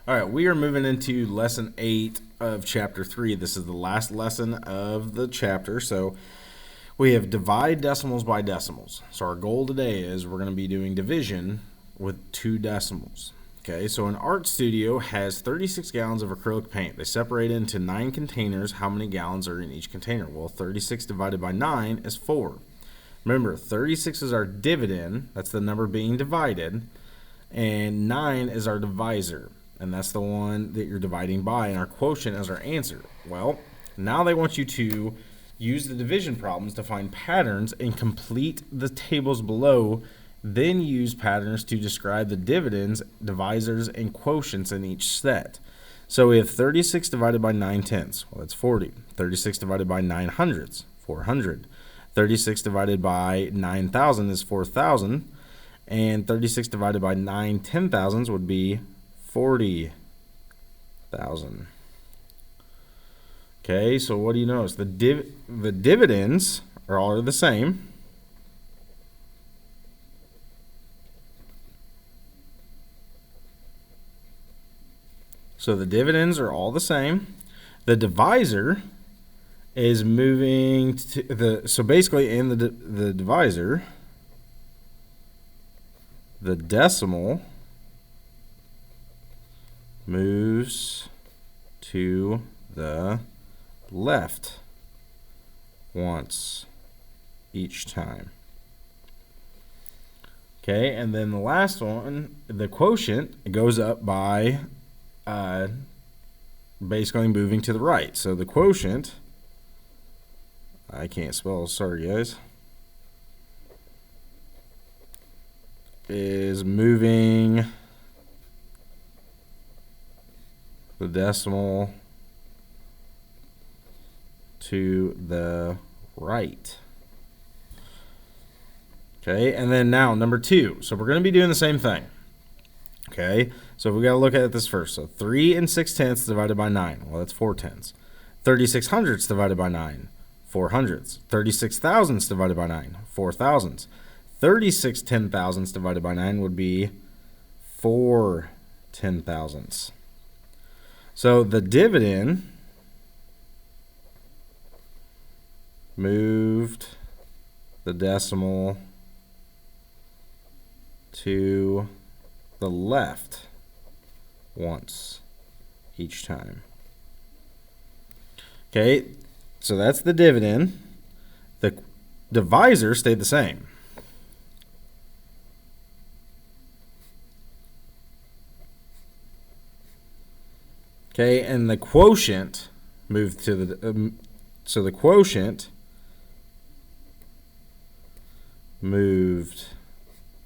All right, we are moving into lesson 8 of chapter 3. This is the last lesson of the chapter. So we have divide decimals by decimals. So our goal today is we're going to be doing division with 2 decimals. Okay, so an art studio has 36 gallons of acrylic paint. They separate into 9 containers. How many gallons are in each container? Well, 36 divided by 9 is 4. Remember, 36 is our dividend. That's the number being divided. And 9 is our divisor. And that's the one that you're dividing by, and our quotient is our answer. Well, now they want you to use the division problems to find patterns and complete the tables below, then use patterns to describe the dividends, divisors, and quotients in each set. So we have 36 divided by 9 tenths. Well, that's 40. 36 divided by 9 hundredths, 400. 36 divided by 9,000 is 4,000. And 36 divided by 9 10,000s would be 40,000. Okay, so what do you notice? The dividends are all the same. So the dividends are all the same. The divisor is moving to so basically in the divisor, the decimal moves to the left once each time. Okay, and then the last one, the quotient, goes up by basically moving to the right. So the quotient, I can't spell, sorry guys, is moving the decimal to the right. Okay, and then now number 2. So we're going to be doing the same thing. Okay, so we got to look at this first. So 3 and 6 tenths divided by 9. Well, that's 4 tenths. 36 hundredths divided by 9. 4 hundredths. 36 thousandths divided by 9. 4 thousandths. 36 ten thousandths divided by 9 would be 4 ten thousandths. So the dividend moved the decimal to the left once each time. Okay, so that's the dividend. The divisor stayed the same. Okay, and the quotient moved to the so the quotient moved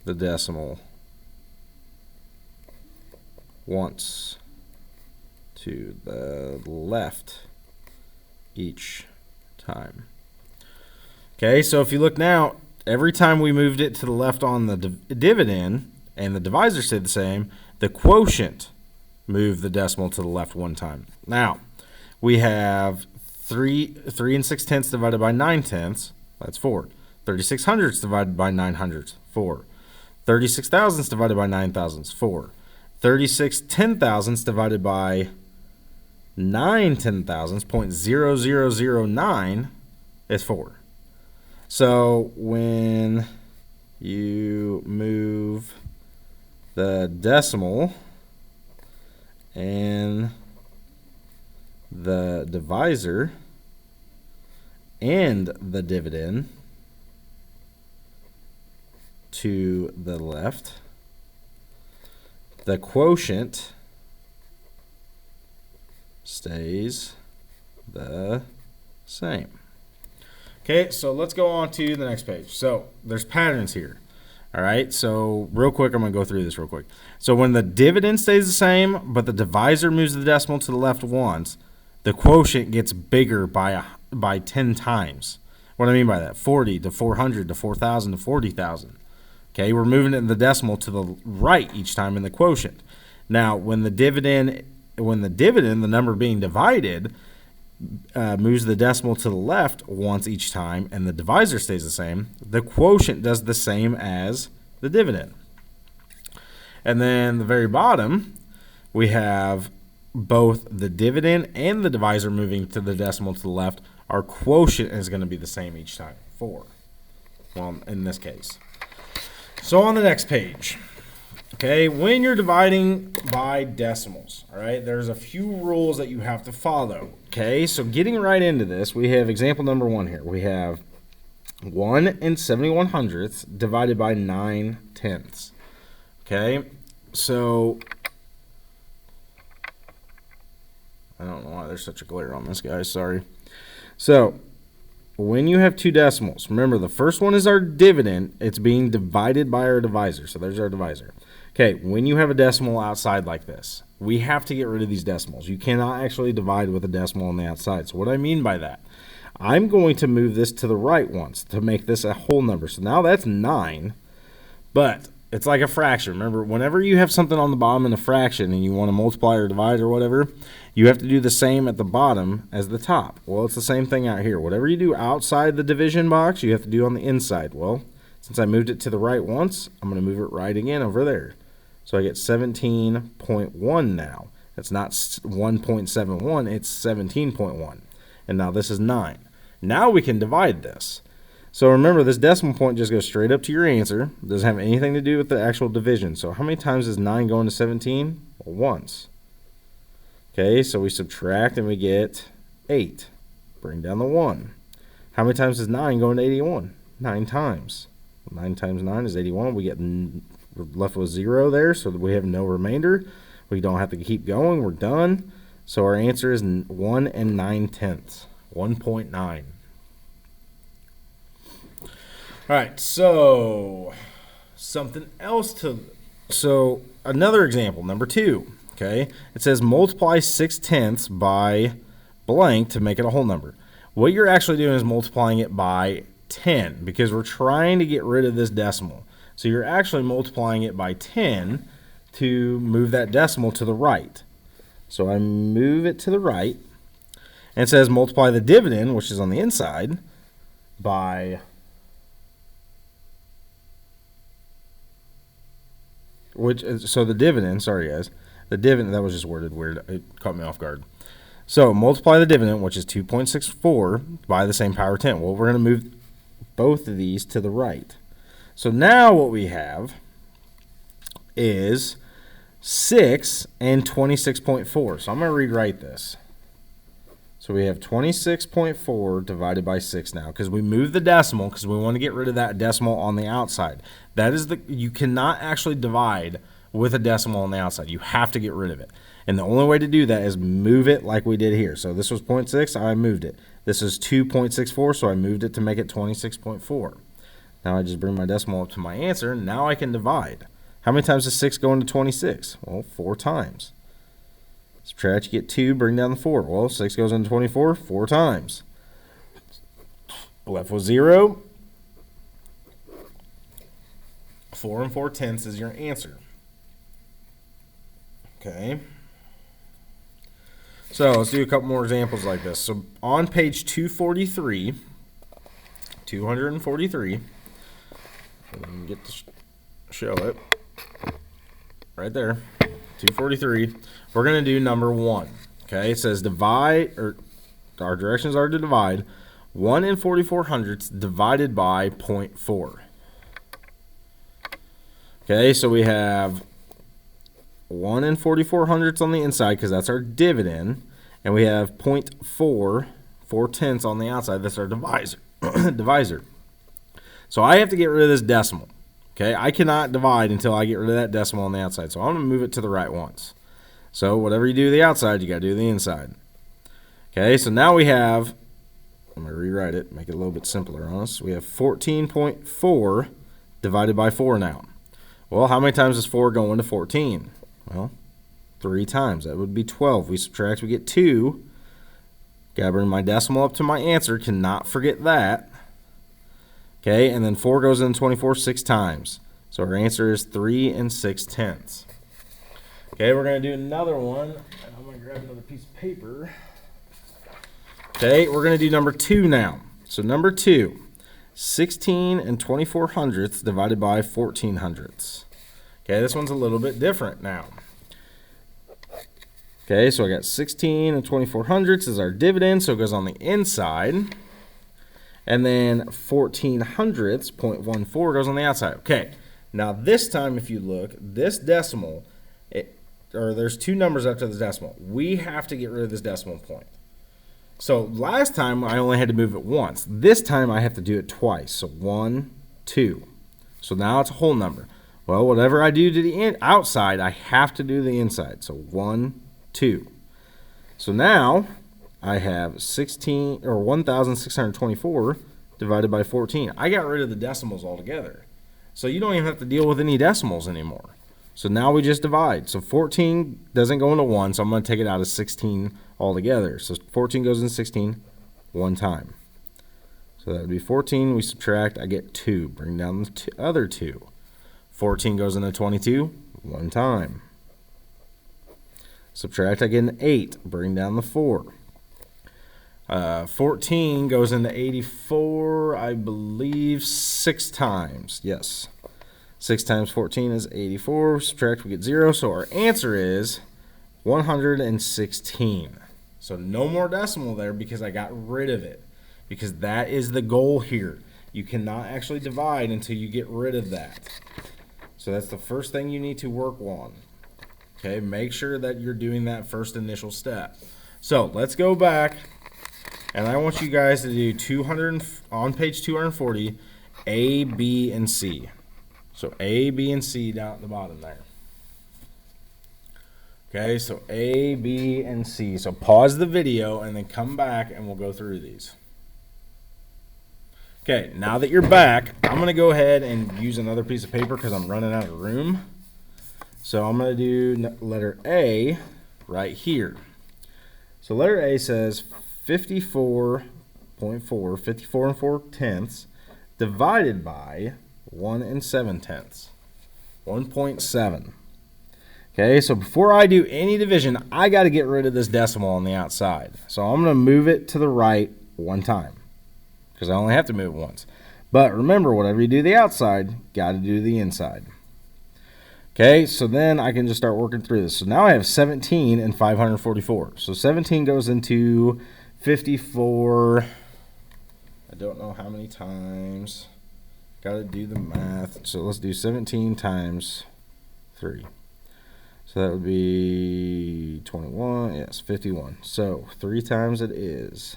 the decimal once to the left each time. Okay, so if you look now, every time we moved it to the left on the dividend and the divisor stayed the same, the quotient moved the decimal to the left one time. Now, we have 3 and 6 tenths divided by 9 tenths, that's 4. 36 hundredths divided by 9 hundredths, 4. 36 thousandths divided by 9 thousandths, 4. 36 ten thousandths divided by 9 ten thousandths, 0.0009 is 4. So when you move the decimal and the divisor and the dividend to the left, the quotient stays the same. Okay, so let's go on to the next page. So there's patterns here. All right, so real quick, I'm going to go through this real quick. So when the dividend stays the same, but the divisor moves the decimal to the left once, the quotient gets bigger by 10 times. What do I mean by that? 40 to 400 to 4,000 to 40,000. Okay, we're moving it in the decimal to the right each time in the quotient. Now, when the dividend, the number being divided, moves the decimal to the left once each time, and the divisor stays the same, the quotient does the same as the dividend. And then the very bottom, we have both the dividend and the divisor moving to the decimal to the left. Our quotient is going to be the same each time, 4. Well, in this case. So on the next page, okay, when you're dividing by decimals, all right, there's a few rules that you have to follow. Okay, so getting right into this, we have example number 1 here. We have 1 71/100ths divided by 9/10ths. Okay, so I don't know why there's such a glare on this, guys. Sorry. So when you have two decimals, remember the first one is our dividend. It's being divided by our divisor. So there's our divisor. Okay, when you have a decimal outside like this, we have to get rid of these decimals. You cannot actually divide with a decimal on the outside. So what I mean by that, I'm going to move this to the right once to make this a whole number. So now that's 9, but it's like a fraction. Remember, whenever you have something on the bottom in a fraction and you want to multiply or divide or whatever, you have to do the same at the bottom as the top. Well, it's the same thing out here. Whatever you do outside the division box, you have to do on the inside. Well, since I moved it to the right once, I'm going to move it right again over there. So I get 17.1 now. It's not 1.71, it's 17.1. And now this is 9. Now we can divide this. So remember, this decimal point just goes straight up to your answer. It doesn't have anything to do with the actual division. So how many times is 9 going to 17? Well, once. Okay, so we subtract and we get 8. Bring down the 1. How many times is 9 going to 81? 9 times. 9 times 9 is 81. We're left with 0 there, so we have no remainder. We don't have to keep going. We're done. So our answer is 1 9/10. 1.9. All right, so something else so another example, number 2, okay? It says multiply 6/10 by blank to make it a whole number. What you're actually doing is multiplying it by 10 because we're trying to get rid of this decimal. So you're actually multiplying it by 10 to move that decimal to the right. So I move it to the right, and it says multiply the dividend, which is on the inside, by so the dividend, sorry guys, the dividend, that was just worded weird. It caught me off guard. So multiply the dividend, which is 2.64, by the same power 10. Well, we're going to move both of these to the right. So now what we have is 6 and 26.4. So I'm going to rewrite this. So we have 26.4 divided by 6 now because we moved the decimal because we want to get rid of that decimal on the outside. That is you cannot actually divide with a decimal on the outside. You have to get rid of it. And the only way to do that is move it like we did here. So this was 0.6, I moved it. This is 2.64, so I moved it to make it 26.4. Now I just bring my decimal up to my answer. Now I can divide. How many times does 6 go into 26? Well, 4 times. Subtract, you get 2, bring down the 4. Well, 6 goes into 24, 4 times. Left with 0. 4 4/10 is your answer. Okay. So let's do a couple more examples like this. So on page 243, let me get to show it. Right there, 243. We're going to do number 1. Okay, it says divide, or our directions are to divide 1 44/100ths divided by 0.4. Okay, so we have 1 44/100ths on the inside because that's our dividend, and we have 0.4 4/10 on the outside. That's our divisor. So I have to get rid of this decimal. Okay, I cannot divide until I get rid of that decimal on the outside. So I'm going to move it to the right once. So whatever you do to the outside, you got to do the inside. Okay, so now we have, I'm going to rewrite it, make it a little bit simpler on us. We have 14.4 divided by 4 now. Well, how many times does 4 go into 14? Well, 3 times. That would be 12. We subtract, we get 2. Got to bring my decimal up to my answer. Cannot forget that. Okay, and then 4 goes into 24 6 times. So our answer is 3 6/10. Okay, we're going to do another one. I'm going to grab another piece of paper. Okay, we're going to do number 2 now. So number 2, 16 24/100ths divided by 14/100ths. Okay, this one's a little bit different now. Okay, so I got 16 and 24 hundredths is our dividend, so it goes on the inside. And then 14 hundredths, 0.14, goes on the outside. Okay, now this time if you look, this decimal, there's two numbers after the decimal. We have to get rid of this decimal point. So last time I only had to move it once. This time I have to do it twice. So 1, 2. So now it's a whole number. Well, whatever I do to the outside, I have to do the inside. So 1, 2. So now I have 1,624 divided by 14. I got rid of the decimals altogether. So you don't even have to deal with any decimals anymore. So now we just divide. So 14 doesn't go into 1, so I'm going to take it out of 16 altogether. So 14 goes into 16 one time. So that would be 14. We subtract. I get 2. Bring down the other 2. 14 goes into 22 one time. Subtract. I get an 8. Bring down the 4. 14 goes into 84, I believe, 6 times. Yes. 6 times 14 is 84. Subtract, we get 0. So our answer is 116. So no more decimal there because I got rid of it. Because that is the goal here. You cannot actually divide until you get rid of that. So that's the first thing you need to work on. Okay, make sure that you're doing that first initial step. So let's go back. And I want you guys to do 200 on page 240, A, B, and C. So A, B, and C down at the bottom there. Okay, so A, B, and C. So pause the video and then come back and we'll go through these. Okay, now that you're back, I'm going to go ahead and use another piece of paper because I'm running out of room. So I'm going to do letter A right here. So letter A says 54.4, 54 and 4 tenths, divided by 1 and 7 tenths, 1.7. Okay, so before I do any division, I got to get rid of this decimal on the outside. So I'm going to move it to the right one time because I only have to move it once. But remember, whatever you do the outside, got to do the inside. Okay, so then I can just start working through this. So now I have 17 and 544. So 17 goes into 54. I don't know how many times. Got to do the math. So let's do 17 times 3. So that would be 21. Yes, 51. So 3 times it is.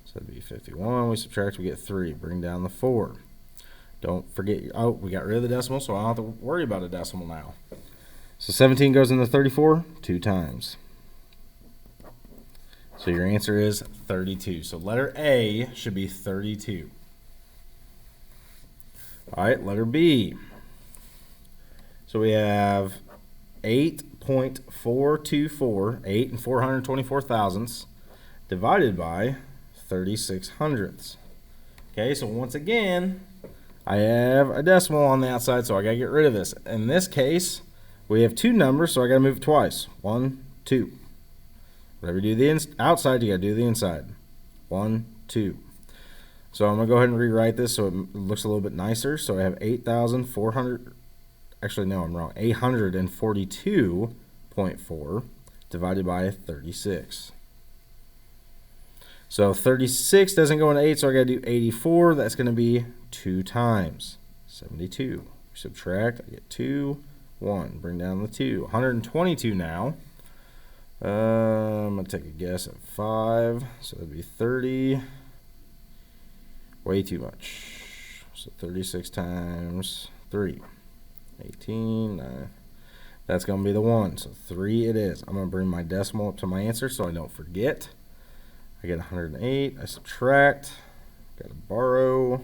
So that'd be 51. We subtract, we get 3. Bring down the 4. Don't forget, oh, we got rid of the decimal, so I don't have to worry about a decimal now. So 17 goes into 34 2 times. So your answer is 32. So letter A should be 32. All right, letter B. So we have 8.424, 8 and 424 thousandths, divided by 36 hundredths. Okay, so once again, I have a decimal on the outside, so I got to get rid of this. In this case, we have 2 numbers, so I got to move it twice. 1, 2. Whatever you do the outside, you got to do the inside. 1, 2. So I'm going to go ahead and rewrite this so it looks a little bit nicer. So I have 8,400. Actually, no, I'm wrong. 842.4 divided by 36. So 36 doesn't go into 8, so I got to do 84. That's going to be 2 times 72. Subtract, I get 2, 1. Bring down the 2. 122 now. I'm going to take a guess at 5. So that'd be 30. Way too much. So 36 times 3. 18. That's going to be the 1. So 3 it is. I'm going to bring my decimal up to my answer so I don't forget. I get 108. I subtract. Got to borrow.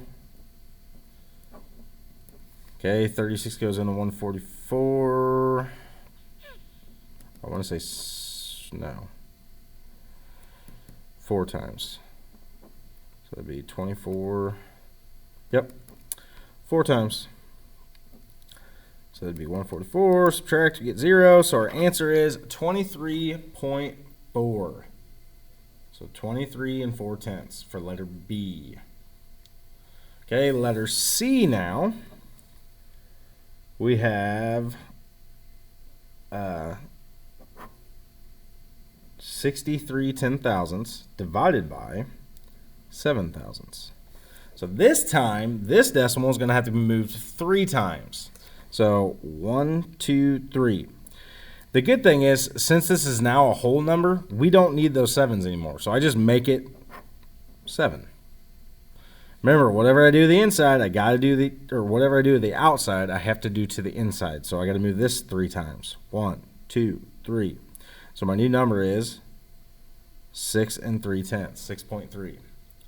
Okay, 36 goes into 144. I want to say no. 4 times. So that'd be 24. Yep. 4 times. So that'd be 144. Subtract, we get 0. So our answer is 23.4. So 23 and 4 tenths for letter B. Okay, letter C now. We have 63 10,000ths divided by 7 thousandths. So this time, this decimal is going to have to be moved 3 times. So 1, 2, 3. The good thing is, since this is now a whole number, we don't need those 7s anymore. So I just make it 7. Remember, whatever I do to the inside, I got to do or whatever I do to the outside, I have to do to the inside. So I got to move this 3 times. 1, 2, 3. So my new number is 6 3/10, 6.3.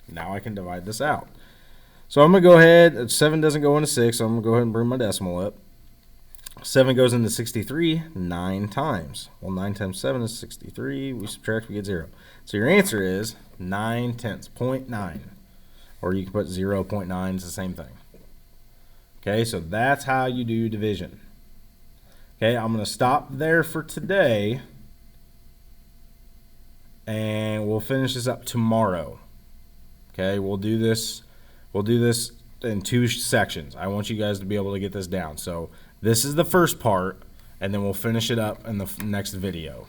Now I can divide this out. So I'm going to go ahead, 7 doesn't go into 6, so I'm going to go ahead and bring my decimal up. 7 goes into 63 9 times. Well, 9 times 7 is 63. We subtract, we get 0. So your answer is 9 tenths, 0.9. Or you can put 0.9, it's the same thing. Okay, so that's how you do division. Okay, I'm going to stop there for today. And we'll finish this up tomorrow. Okay, we'll do this in 2 sections. I want you guys to be able to get this down. So this is the first part, and then we'll finish it up in the next video.